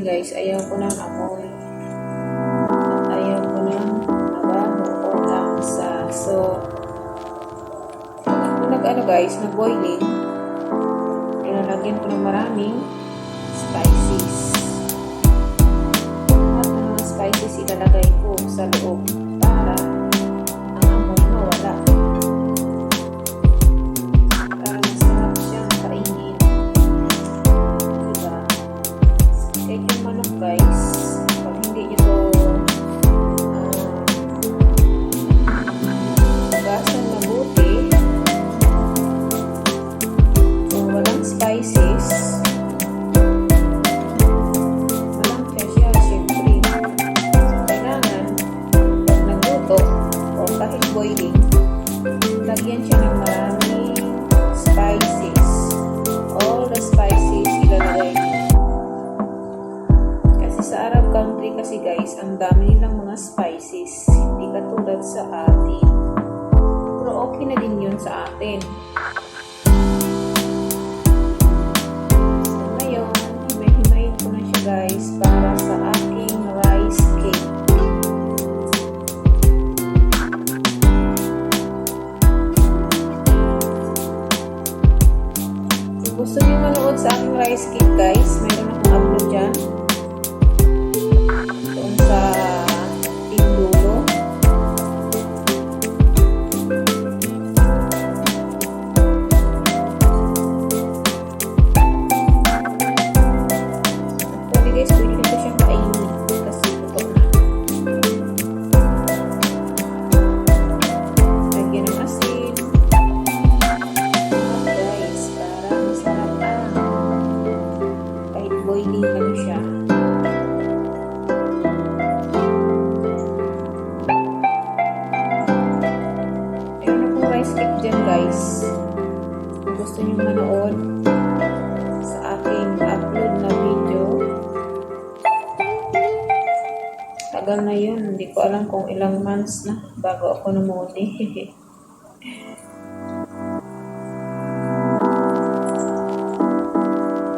yan guys, ayaw ko ng amoy. Ayaw ko ng mabaho o langsa. So, guys, nag-boiling, ilalagyan ko ng maraming spices. At mga spices ilalagay ko sa loob para ang amoy mawala. Para masarap siyang kainin. Diba? Kahit yung manok guys, pag hindi nyo to gasan mabuti, walang spices, walang siya, syempre. Kailangan, pag nagluto, o kahit boiling, lagyan siya ng maraming spices. All the spices ilalagay niyo. Kasi sa Arab country kasi guys, ang dami nilang mga spices. Hindi katulad sa atin. Pero okay na din yun sa atin. Guys, para sa aking rice cake. Kung gusto niyo manood sa aking rice cake guys, mayroon akong upload dyan. Doon sa Pindulo. Guys, pwede ko siyang kainin kasi luto na. Lagyan ng asin. Guys, para masarap kahit boiling lang siya. Meron akong rice cake dyan guys. Kung gusto niyo manood sa aking upload na video, tagal na yun. Hindi ko alam kung ilang months na bago ako namuli.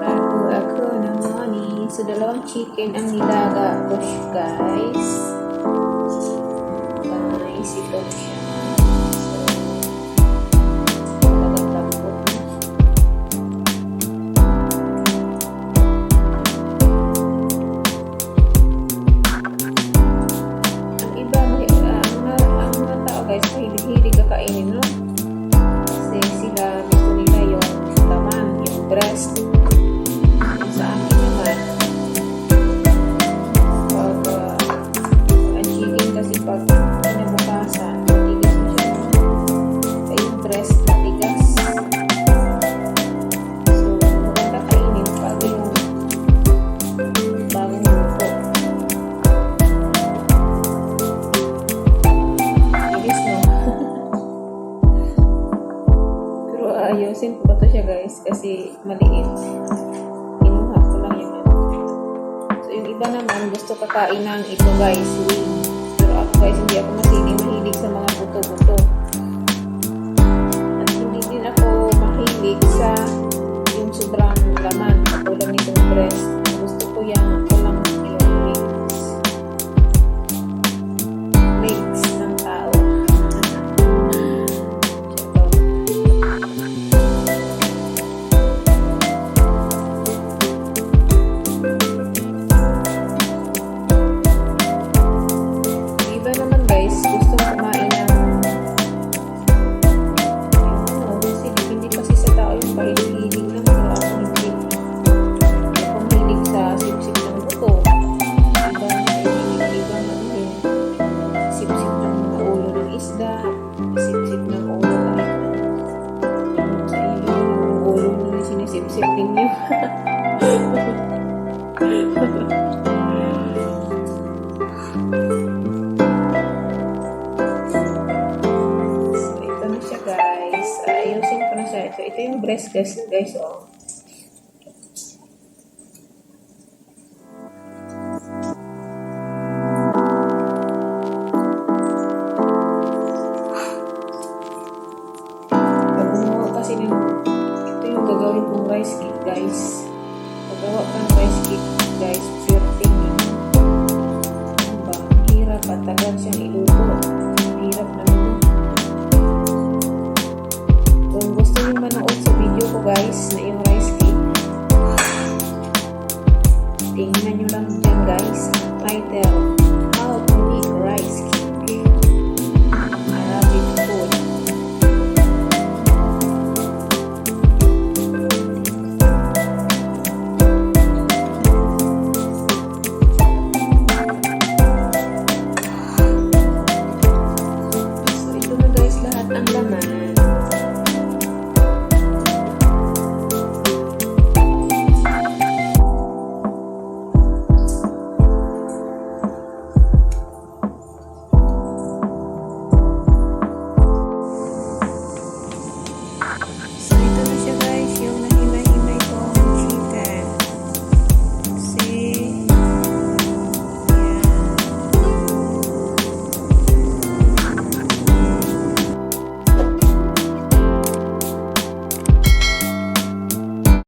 Bago ako namuli. So, 2 chicken ang nilaga ko guys. Guys, ito siya. Guys, mahilig kakainin, no? Kasi sila gusto nila yung laman, yung breast. Sa akin naman, pag ang chicken kasi pag pinabukasan, matigas na siya. Kaya yung breast matigas. So, maganda kainin pag yung bagong luto. Ayusin ko pa to siya guys kasi maliit. Kinuha ko lang yun. So yung iba naman gusto kakain ng ito guys, wing. Pero ako guys hindi ako mahilig sa mga buto-buto. At hindi din ako mahilig sa yung sobrang laman katulad nitong breast. Gusto ko yung kulang yung legs ng tao. Sip-sip ninyo. So, ito na siya guys. Ayusin ko na siya. Ito yung breast guys, oh. Ito yung gagawin kong rice cake guys. Pagawa kang rice cake guys, guys, na